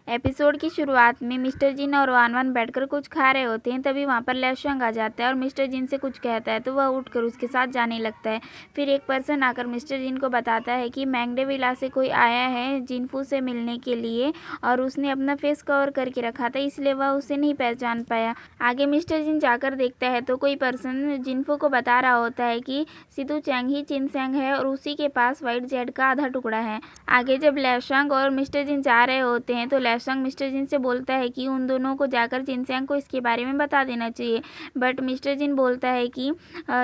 Episode की शुरुआत में मिस्टर जिन और वान वान बैठकर कुछ खा रहे होते हैं। तभी वहाँ पर लैशंग आ जाता है और मिस्टर जिन से कुछ कहता है तो वह उठकर उसके साथ जाने लगता है। फिर एक पर्सन आकर मिस्टर जिन को बताता है कि मैंगडे विला से कोई आया है जिनफू से मिलने के लिए और उसने अपना फेस कवर करके रखा था, इसलिए वह उसे नहीं पहचान पाया। आगे मिस्टर जिन जाकर देखता है तो कोई पर्सन जिनफू को बता रहा होता है कि सितु चैंग ही चिनसेंग है और उसी के पास व्हाइट जेड का आधा टुकड़ा है। आगे जब लैशंग और मिस्टर जिन जा रहे होते हैं तो लैशंग मिस्टर जिन से बोलता है कि उन दोनों को जाकर चिनसेंग को इसके बारे में बता देना चाहिए, बट मिस्टर जिन बोलता है कि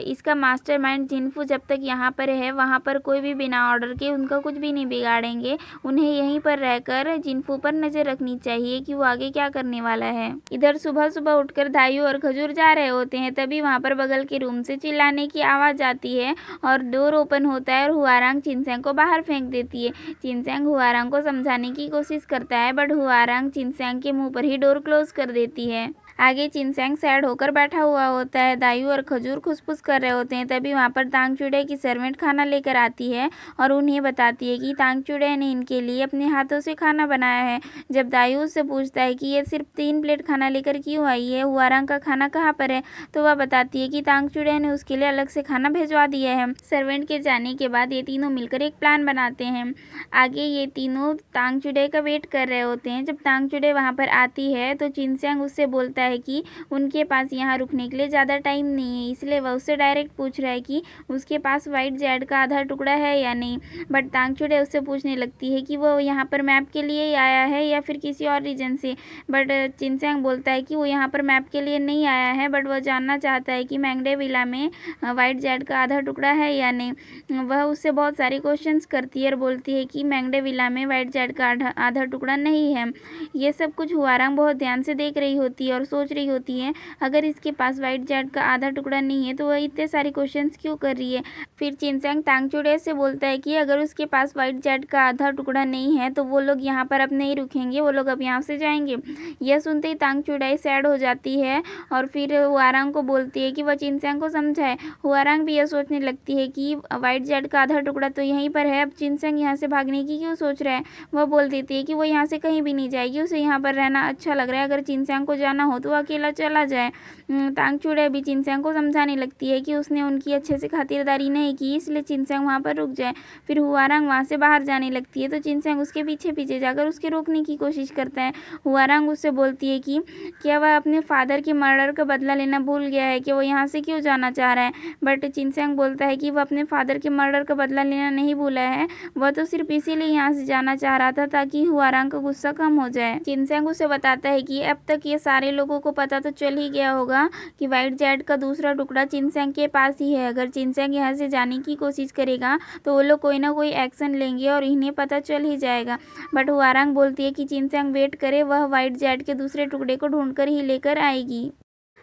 इसका मास्टरमाइंड जिनफू जब तक यहाँ पर है वहाँ पर कोई भी बिना ऑर्डर के उनका कुछ भी नहीं बिगाड़ेंगे। उन्हें यहीं पर रहकर जिनफू पर नज़र रखनी चाहिए कि वो आगे क्या करने वाला है। इधर सुबह सुबह उठकर दायू और खजूर जा रहे होते हैं। तभी वहाँ पर बगल के रूम से चिल्लाने की आवाज़ आती है और डोर ओपन होता है और हुआरांग चिनसेंग को बाहर फेंक देती है। चिनसेंग हुआरांग को समझाने की कोशिश करता है, बट हुआरांग चिनसेंग के मुंह पर ही डोर क्लोज कर देती है। आगे चिनसेंग सैड होकर बैठा हुआ होता है। दायू और खजूर खुसफुस कर रहे होते हैं। तभी वहाँ पर तांग चुड़े की सर्वेंट खाना लेकर आती है और उन्हें बताती है कि तांग चुड़े ने इनके लिए अपने हाथों से खाना बनाया है। जब दायू उससे पूछता है कि ये सिर्फ 3 प्लेट खाना लेकर क्यों आई है, हुआरांग का खाना कहाँ पर है, तो वह बताती है कि तांग चुड़े ने उसके लिए अलग से खाना भिजवा दिया है। सर्वेंट के जाने के बाद ये तीनों मिलकर एक प्लान बनाते हैं। आगे ये तीनों तांग चुड़े का वेट कर रहे होते हैं। जब तांग चुड़े वहाँ पर आती है तो चिनसेंग उससे बोलता है कि उनके पास यहाँ रुकने के लिए ज़्यादा टाइम नहीं है, इसलिए वह उससे डायरेक्ट पूछ रहा है कि उसके पास व्हाइट जेड का आधा टुकड़ा है या नहीं। बट तांग चुड़े उससे पूछने लगती है कि वो यहाँ पर मैप के लिए ही आया है या फिर किसी और रीजन से। बट चिनसेंग बोलता है कि वो यहाँ पर मैप के लिए नहीं आया है, बट वह जानना चाहता है कि मैंगडे विला में व्हाइट जेड का आधा टुकड़ा है या नहीं। वह उससे बहुत सारे क्वेश्चंस करती है और बोलती है कि मैंगडे विला में व्हाइट जेड का आधा टुकड़ा नहीं है। ये सब कुछ हुआरांग बहुत ध्यान से देख रही होती है और सोच रही होती है अगर इसके पास व्हाइट जेड का आधा टुकड़ा नहीं है तो वह इतने सारे क्वेश्चंस क्यों कर रही है। फिर चिनसेंग तांग चुड़े से बोलता है कि अगर उसके पास व्हाइट जेड का आधा टुकड़ा नहीं है तो वो लोग यहाँ पर अब नहीं रुकेंगे, वो लोग अब यहाँ से जाएंगे। यह सुनते ही तांग चुड़ाई सैड हो जाती है और फिर हुआरांग को बोलती है कि वह चिनसेंग को समझाए। हुआरांग भी यह सोचने लगती है कि व्हाइट जेड का आधा टुकड़ा तो यहीं पर है, अब चिनसेंग यहाँ से भागने की क्यों सोच रहा है। वह बोल देती है कि वो यहाँ से कहीं भी नहीं जाएगी, उसे यहाँ पर रहना अच्छा लग रहा है, अगर चिनसेंग को जाना हो तो अकेला चला जाए। तांग चुड़े भी चिनसेंग को समझाने लगती है कि उसने उनकी अच्छे से खातिरदारी नहीं की, इसलिए चिनसेंग वहाँ पर रुक जाए। फिर हुआरांग वहाँ से बाहर जाने लगती है तो चिनसेंग उसके पीछे पीछे जाकर उसके रोकने की कोशिश करता है। हुआरांग उससे बोलती है कि क्या वह अपने फादर के मर्डर का बदला लेना भूल गया है, कि वो यहाँ से क्यों जाना चाह रहा है। बट चिनसेंग बोलता है कि वह अपने फादर के मर्डर का बदला लेना नहीं भूला है, वह तो सिर्फ इसीलिए यहाँ से जाना चाह रहा था ताकि हुआरांग का गुस्सा कम हो जाए। चिनसेंग उसे बताता है कि अब तक ये सारे लोगों को पता तो चल ही गया होगा कि व्हाइट जेड का दूसरा टुकड़ा चिनसेंग के पास ही है। अगर चिनसेंग यहाँ से जाने की कोशिश करेगा तो वो लोग कोई ना कोई एक्शन लेंगे और इन्हें पता चल ही जाएगा। बट हुआरांग बोलती है कि चिनसेंग वेट करे, वह व्हाइट जेड के दूसरे टुकड़े को ढूंढकर ही लेकर आएगी।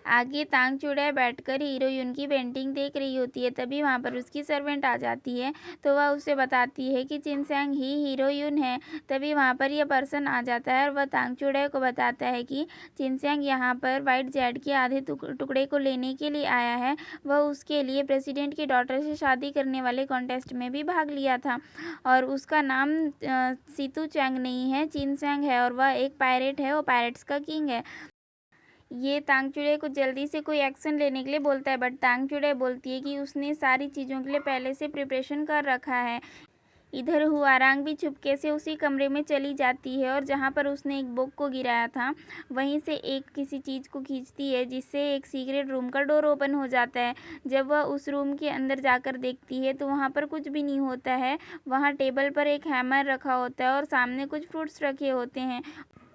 आगे तांग चुड़ैल बैठकर हीरोइन की पेंटिंग देख रही होती है। तभी वहाँ पर उसकी सर्वेंट आ जाती है तो वह उसे बताती है कि चिनसेंग ही हीरोइन है। तभी वहाँ पर यह पर्सन आ जाता है और वह तांग चुड़ैल को बताता है कि चिनसेंग यहाँ पर व्हाइट जेड के आधे टुकड़े को लेने के लिए आया है। वह उसके लिए प्रेसिडेंट की डॉटर से शादी करने वाले कॉन्टेस्ट में भी भाग लिया था और उसका नाम सितु चैंग नहीं है, चिनसेंग है और वह एक पायरेट है, वो पायरेट्स का किंग है। ये तांग चुड़ैल को जल्दी से कोई एक्शन लेने के लिए बोलता है, बट तांग चुड़ैल बोलती है कि उसने सारी चीज़ों के लिए पहले से प्रिपरेशन कर रखा है। इधर हुआरांग भी चुपके से उसी कमरे में चली जाती है और जहाँ पर उसने एक बुक को गिराया था वहीं से एक किसी चीज़ को खींचती है जिससे एक सीक्रेट रूम का डोर ओपन हो जाता है। जब वह उस रूम के अंदर जाकर देखती है तो वहाँ पर कुछ भी नहीं होता है। वहाँ टेबल पर एक हैमर रखा होता है और सामने कुछ फ्रूट्स रखे होते हैं।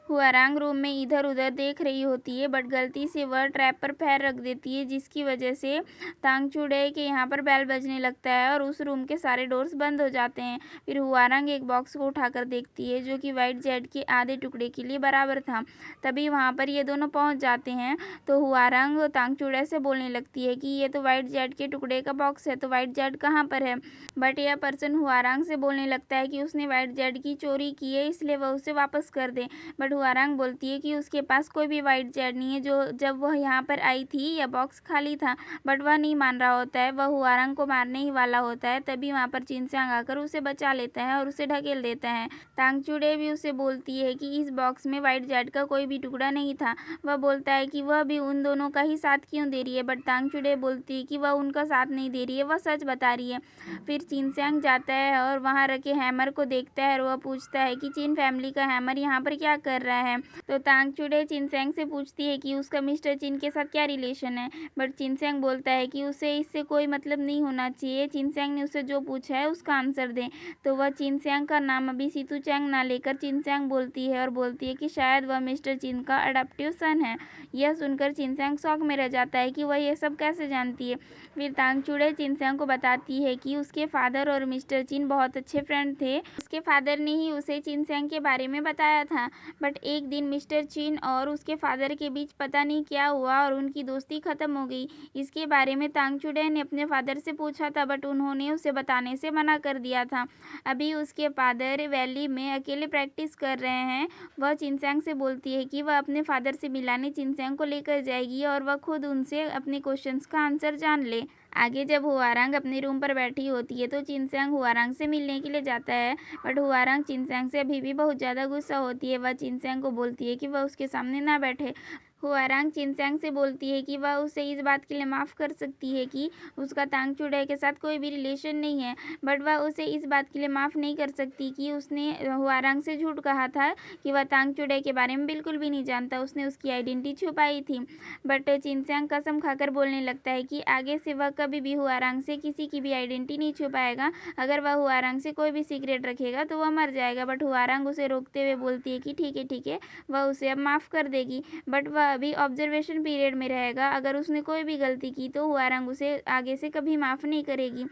हुआरांग रूम में इधर उधर देख रही होती है, बट गलती से वह ट्रैप पर पैर रख देती है जिसकी वजह से तांग चुड़ैल के यहाँ पर बेल बजने लगता है और उस रूम के सारे डोर्स बंद हो जाते हैं। फिर हुआरांग एक बॉक्स को उठाकर देखती है जो कि व्हाइट जेड के आधे टुकड़े के लिए बराबर था। तभी वहाँ पर ये दोनों पहुँच जाते हैं तो हुआरांग तांग चुड़ैल से बोलने लगती है कि ये तो व्हाइट जेड के टुकड़े का बॉक्स है, तो व्हाइट जेड कहाँ पर है। बट यह पर्सन हुआरांग से बोलने लगता है कि उसने व्हाइट जेड की चोरी की है, इसलिए वह उसे वापस कर दे। बट हुआरंग बोलती है कि उसके पास कोई भी वाइट जेट नहीं है। जो जब वह यहाँ पर आई थी यह बॉक्स खाली था, बट वह नहीं मान रहा होता है, वह हुआरंग को मारने ही वाला होता है। तभी वहाँ पर चिनचांग आकर उसे बचा लेता है और उसे ढकेल देता है। तांगचूड़े भी उसे बोलती है कि इस बॉक्स में वाइट जेट का कोई भी टुकड़ा नहीं था। वह बोलता है कि वह भी उन दोनों का ही साथ क्यों दे रही है, बट तांगचूड़े बोलती है कि वह उनका साथ नहीं दे रही है, वह सच बता रही है। फिर चिनचांग जाता है और वहाँ रखे हैमर को देखता है और वह पूछता है कि चिन फैमिली का हैमर यहाँ पर क्या कर रहा है। तो तांगचूड़े चिनचैंग से पूछती है कि उसका मिस्टर चिन के साथ क्या रिलेशन है, बट चिनचैंग बोलता है कि उसे इससे कोई मतलब नहीं होना चाहिए। चिनचैंग ने उससे जो पूछा है उसका आंसर दे। तो वह चिनचैंग का नाम अभी सीतूचैंग ना लेकर चिनचैंग बोलती है और बोलती है कि शायद वह मिस्टर चिन का अडॉप्टिव सन है। यह सुनकर चिनचैंग शॉक में रह जाता है कि वह यह सब कैसे जानती है। फिर तांगचूड़े चिनचैंग को बताती है कि उसके फादर और मिस्टर चिन बहुत अच्छे फ्रेंड थे। उसके फादर ने ही उसे चिनचैंग के बारे में बताया था, बट एक दिन मिस्टर चिन और उसके फादर के बीच पता नहीं क्या हुआ और उनकी दोस्ती खत्म हो गई। इसके बारे में तांगचूड़े ने अपने फादर से पूछा था, बट उन्होंने उसे बताने से मना कर दिया था। अभी उसके फादर वैली में अकेले प्रैक्टिस कर रहे हैं। वह चिनचैंग से बोलती है कि वह अपने फादर से मिलाने चिनचैंग को लेकर जाएगी और वह खुद उनसे अपने क्वेश्चंस का आंसर जान ले। आगे जब हुआरंग अपने रूम पर बैठी होती है तो चिनचैंग हुआरंग से मिलने के लिए जाता है, बट हुआरंग चिनचैंग से अभी भी बहुत ज़्यादा गुस्सा होती है। वह चिनचैंग को बोलती है कि वह उसके सामने ना बैठे। हुआरंग चिनचैंग से बोलती है कि वह उसे इस बात के लिए माफ़ कर सकती है कि उसका तांगचूड़े के साथ कोई भी रिलेशन नहीं है, बट वह उसे इस बात के लिए माफ़ नहीं कर सकती कि उसने हुआरंग से झूठ कहा था कि वह तांगचूड़े के बारे में बिल्कुल भी नहीं जानता, उसने उसकी आइडेंटिटी छुपाई थी। बट चिनचैंग कसम खाकर बोलने लगता है कि आगे से वह कभी भी हुआरंग से किसी की भी आइडेंटिटी नहीं छुपाएगा। अगर वह हुआरंग से कोई भी सीक्रेट रखेगा तो वह मर जाएगा। बट हुआरंग उसे रोकते हुए बोलती है कि ठीक है, वह उसे अब माफ़ कर देगी, बट वह अभी ऑब्जर्वेशन पीरियड में रहेगा। अगर उसने कोई भी गलती की तो हुआरंग उसे आगे से कभी माफ़ नहीं करेगी।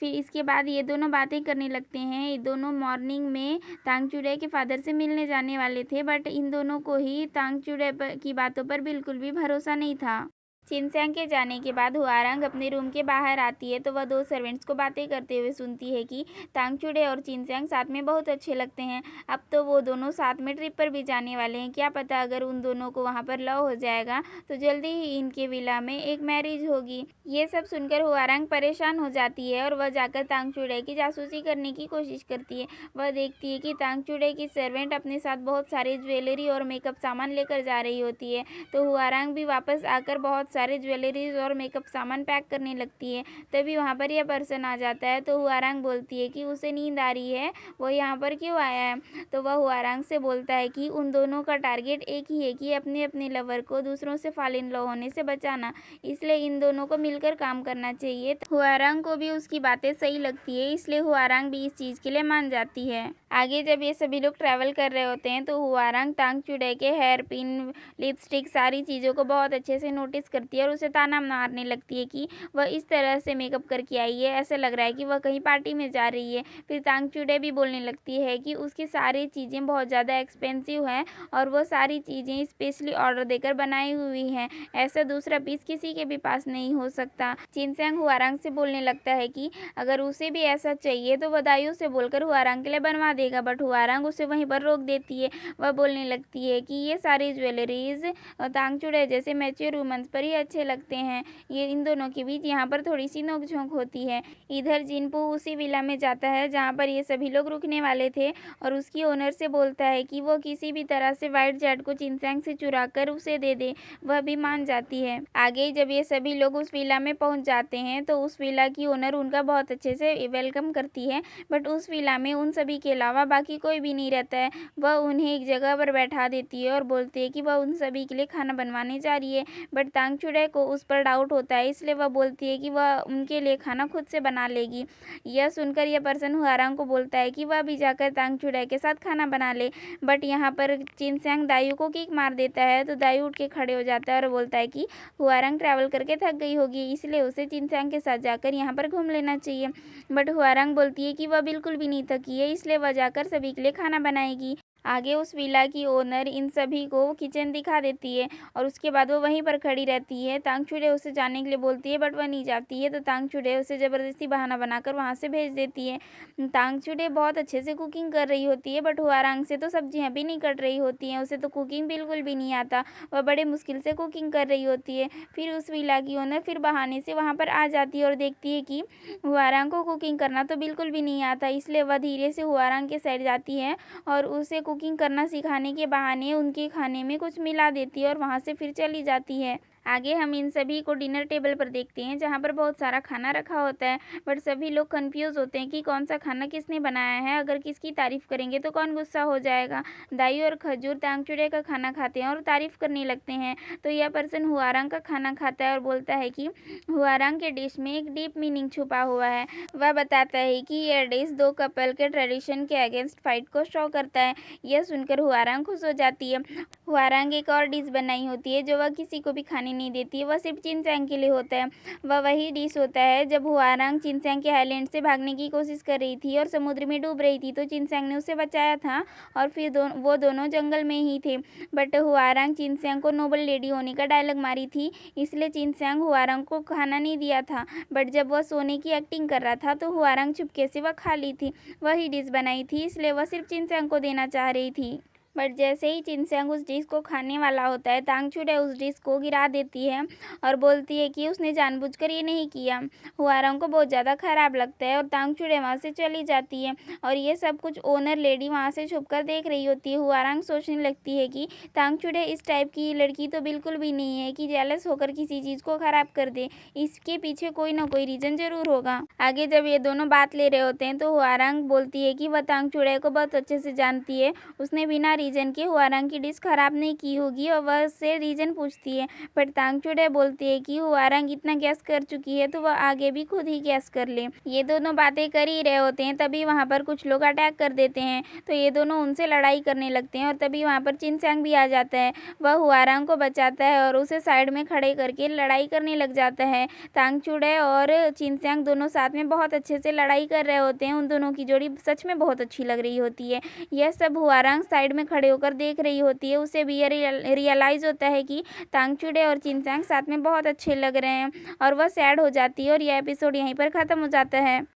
फिर इसके बाद ये दोनों बातें करने लगते हैं। ये दोनों मॉर्निंग में तांगचूड़े के फादर से मिलने जाने वाले थे, बट इन दोनों को ही तांगचूड़े की बातों पर बिल्कुल भी भरोसा नहीं था। चिनचैंग के जाने के बाद हुआरंग अपने रूम के बाहर आती है तो वह दो सर्वेंट्स को बातें करते हुए सुनती है कि तांगचूड़े और चिनचैंग साथ में बहुत अच्छे लगते हैं। अब तो वो दोनों साथ में ट्रिप पर भी जाने वाले हैं। क्या पता अगर उन दोनों को वहाँ पर लव हो जाएगा तो जल्दी ही इनके विला में एक मैरिज होगी। ये सब सुनकर हुआरंग परेशान हो जाती है और वह जाकर तांगचूड़े की जासूसी करने की कोशिश करती है। वह देखती है कि तांगचूड़े की सर्वेंट अपने साथ बहुत सारे ज्वेलरी और मेकअप सामान लेकर जा रही होती है। तो हुआरंग भी वापस आकर बहुत सारे ज्वेलरीज और मेकअप सामान पैक करने लगती है। तभी वहाँ पर यह पर्सन आ जाता है। तो हुआरंग बोलती है कि उसे नींद आ रही है, वो यहाँ पर क्यों आया है। तो वह हुआरंग से बोलता है कि उन दोनों का टारगेट एक ही है कि अपने अपने लवर को दूसरों से फॉल इन लव होने से बचाना, इसलिए इन दोनों को मिलकर काम करना चाहिए। तो हुआरंग को भी उसकी बातें सही लगती है, इसलिए हुआरंग भी इस चीज़ के लिए मान जाती है। आगे जब ये सभी लोग ट्रैवल कर रहे होते हैं तो हुआरंग तांगचूड़े के हेयर पिन, लिपस्टिक, सारी चीज़ों को बहुत अच्छे से नोटिस करती है और उसे ताना मारने लगती है कि वह इस तरह से मेकअप करके आई है, ऐसा लग रहा है कि वह कहीं पार्टी में जा रही है। फिर तांगचूड़े भी बोलने लगती है कि उसकी सारी चीज़ें बहुत ज़्यादा एक्सपेंसिव हैं और वो सारी चीज़ें स्पेशली ऑर्डर देकर बनाई हुई हैं, ऐसा दूसरा पीस किसी के भी पास नहीं हो सकता। चिनचैंग हुआरंग से बोलने लगता है कि अगर उसे भी ऐसा चाहिए तो वह दाइयों से बोलकर हुआरंग के लिए बनवा देगा, बट हुआरंग उसे वहीं पर रोक देती है। वह बोलने लगती है कि ये सारी ज्वेलरीज तांगचूड़े जैसे मैच्योर वुमेन्स पर ही अच्छे लगते हैं। ये इन दोनों के बीच यहाँ पर थोड़ी सी नोकझोंक होती है। इधर जिनपू उसी विला में जाता है जहाँ पर ये सभी लोग रुकने वाले थे और उसकी ओनर से बोलता है कि वो किसी भी तरह से व्हाइट जेट को चिनचैंग से चुरा कर उसे दे दे। वह भी मान जाती है। आगे जब ये सभी लोग उस विला में पहुँच जाते हैं तो उस विला की ओनर उनका बहुत अच्छे से वेलकम करती है, बट उस विला में उन सभी के अलावा बाकी कोई भी नहीं रहता है। वह उन्हें एक जगह पर बैठा देती है और बोलती है कि वह उन सभी के लिए खाना बनवाने जा रही है, बट तांगचूड़े को उस पर डाउट होता है, इसलिए वह बोलती है कि वह उनके लिए खाना खुद से बना लेगी। यह सुनकर यह पर्सन हुआरंग को बोलता है कि वह भी जाकर तांगचूड़े के साथ खाना बना ले, बट यहाँ पर चिनचैंग दायू को किक मार देता है। तो दायू उठ के खड़े हो जाता है और बोलता है कि हुआरंग ट्रैवल करके थक गई होगी, इसलिए उसे चिनचैंग के साथ जाकर यहाँ पर घूम लेना चाहिए। बट हुआरंग बोलती है कि वह बिल्कुल भी नहीं थकी है, इसलिए वह जाकर सभी के लिए खाना बनाएगी। आगे उस विला की ओनर इन सभी को किचन दिखा देती है और उसके बाद वो वहीं पर खड़ी रहती है। तांगचुडे उसे जाने के लिए बोलती है बट वह नहीं जाती है, तो तांगचुडे उसे ज़बरदस्ती बहाना बनाकर वहाँ से भेज देती है। तांगचुडे बहुत अच्छे से कुकिंग कर रही होती है बट हुआरांग से तो सब्जियाँ भी नहीं कट रही होती हैं, उसे तो कुकिंग बिल्कुल भी नहीं आता। वह बड़े मुश्किल से कुकिंग कर रही होती है। फिर उस विला की ओनर फिर बहाने से वहाँ पर आ जाती है और देखती है कि हुआरांग को कुकिंग करना तो बिल्कुल भी नहीं आता, इसलिए वह धीरे से हुआरांग के साइड जाती है और उसे कुकिंग करना सिखाने के बहाने उनके खाने में कुछ मिला देती है और वहाँ से फिर चली जाती है। आगे हम इन सभी को डिनर टेबल पर देखते हैं जहाँ पर बहुत सारा खाना रखा होता है, बट सभी लोग कंफ्यूज होते हैं कि कौन सा खाना किसने बनाया है, अगर किसकी तारीफ करेंगे तो कौन गुस्सा हो जाएगा। दाई और खजूर तांगचुडे का खाना खाते हैं और तारीफ करने लगते हैं, तो यह पर्सन हुआरांग का खाना खाता है और बोलता है कि हुआरांग के डिश में एक डीप मीनिंग छुपा हुआ है। वह बताता है कि यह डिश दो कपल के ट्रेडिशन के अगेंस्ट फाइट को शो करता है। यह सुनकर हुआरांग खुश हो जाती है। हुआरांग एक और डिश बनाई होती है जो वह किसी को भी खाने नहीं देती है, वह सिर्फ चिनचैंग के लिए होता है। वह वही डिश होता है जब हुआरांग चिनचैंग के आइलैंड से भागने की कोशिश कर रही थी और समुद्र में डूब रही थी, तो चिनचैंग ने उसे बचाया था और फिर वो दोनों जंगल में ही थे। बट हुआरांग चिनचैंग को नोबल लेडी होने का डायलॉग मारी थी, इसलिए चिनचैंग हुआरांग को खाना नहीं दिया था। बट जब वह सोने की एक्टिंग कर रहा था तो हुआरांग चुपके से वह खा ली थी। वही डिश बनाई थी, इसलिए वह सिर्फ चिनचैंग को देना चाह रही थी। बट जैसे ही चिनचैंग उस डिश को खाने वाला होता है, तांगचुडे उस डिश को गिरा देती है और बोलती है कि उसने जानबूझकर ये नहीं किया। हुआरांग को बहुत ज़्यादा खराब लगता है और तांगचुडे वहाँ से चली जाती है और ये सब कुछ ओनर लेडी वहाँ से छुपकर देख रही होती है। हुआरांग सोचने लगती है कि तांगचुडे इस टाइप की लड़की तो बिल्कुल भी नहीं है कि जेलस होकर किसी चीज़ को ख़राब कर दे, इसके पीछे कोई ना कोई रीज़न ज़रूर होगा। आगे जब ये दोनों बात ले रहे होते हैं तो हुआरांग बोलती है कि वह तांगचुडे को बहुत अच्छे से जानती है, उसने बिना रीजन के हुआरांग की डिश खराब नहीं की होगी और वह उससे रीजन पूछती है। पर तांगचुडे बोलती है कि हुआरांग इतना गैस कर चुकी है तो वह आगे भी खुद ही गैस कर ले। ये दोनों बातें कर ही रहे होते हैं, तभी वहाँ पर कुछ लोग अटैक कर देते हैं, तो ये दोनों उनसे लड़ाई करने लगते हैं और तभी वहाँ पर चिनचैंग भी आ जाता है। वह हुआरांग को बचाता है और उसे साइड में खड़े करके लड़ाई करने लग जाता है। तांगचुडे और चिनचैंग दोनों साथ में बहुत अच्छे से लड़ाई कर रहे होते हैं, उन दोनों की जोड़ी सच में बहुत अच्छी लग रही होती है। यह सब हुआरांग साइड में खड़े होकर देख रही होती है, उसे भी ये रियलाइज़ होता है कि तांगचुडे और चिनचैंग साथ में बहुत अच्छे लग रहे हैं और वह सैड हो जाती है और यह एपिसोड यहीं पर ख़त्म हो जाता है।